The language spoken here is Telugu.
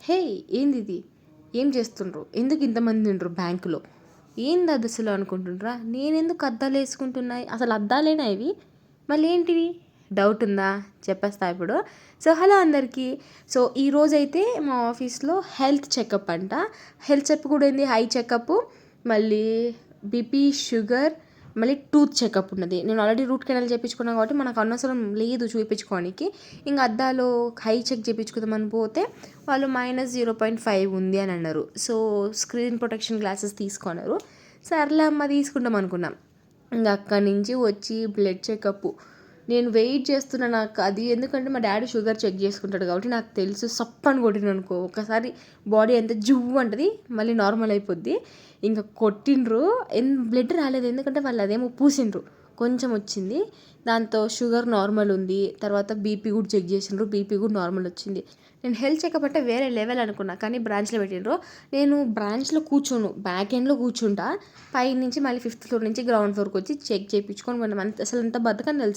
హే, ఏంది ఇది? ఏం చేస్తుండ్రు? ఎందుకు ఇంతమంది ఉండ్రు బ్యాంకులో? ఏంది అది అసలు అనుకుంటుండ్రా? నేనెందుకు అద్దాలు వేసుకుంటున్నాయి? అసలు అద్దాలేనా ఇవి? మళ్ళీ ఏంటివి? డౌట్ ఉందా? చెప్పేస్తా ఇప్పుడు. సో హలో అందరికీ. సో ఈరోజైతే మా ఆఫీస్లో హెల్త్ చెకప్ అంట. హెల్త్ చెకప్ కూడా ఏంది, హై చెకప్, మళ్ళీ బీపీ, షుగర్, మళ్ళీ టూత్ చెకప్ ఉన్నది. నేను ఆల్రెడీ రూట్ కెనాల్ చేయించుకున్నాను కాబట్టి మనకు అనవసరం లేదు చూపించుకోవడానికి. ఇంకా అద్దాలు హై చెక్ చేయించుకుందామని పోతే వాళ్ళు -0.5 ఉంది అని అన్నారు. సో స్క్రీన్ ప్రొటెక్షన్ గ్లాసెస్ తీసుకున్నారు. సర్లే అమ్మ తీసుకుంటాం అనుకున్నాం. ఇంకా అక్కడి నుంచి వచ్చి బ్లడ్ చెకప్. నేను వెయిట్ చేస్తున్నా, నాకు అది ఎందుకంటే మా డాడీ షుగర్ చెక్ చేసుకుంటాడు కాబట్టి నాకు తెలుసు. సప్పని కొట్టిన అనుకో ఒకసారి బాడీ ఎంత జువ్వు అంటది, మళ్ళీ నార్మల్ అయిపోద్ది. ఇంకా కొట్టిండ్రు, బ్లడ్ రాలేదు ఎందుకంటే వాళ్ళు అదేమో పూసిండ్రు, కొంచెం వచ్చింది. దాంతో షుగర్ నార్మల్ ఉంది. తర్వాత బీపీ కూడా చెక్ చేసిండ్రు, బీపీ కూడా నార్మల్ వచ్చింది. నేను హెల్త్ చెకప్ అంటే వేరే లెవెల్ అనుకున్నా, కానీ బ్రాంచ్లో పెట్టిండ్రు. నేను బ్రాంచ్లో కూర్చోను, బ్యాక్ ఎండ్లో కూర్చుంటా. పై నుంచి మళ్ళీ 5th ఫ్లోర్ నుంచి గ్రౌండ్ ఫ్లోర్కి వచ్చి చెక్ చేయించుకొని మనం అసలు ఎంత బతకని తెలుసు.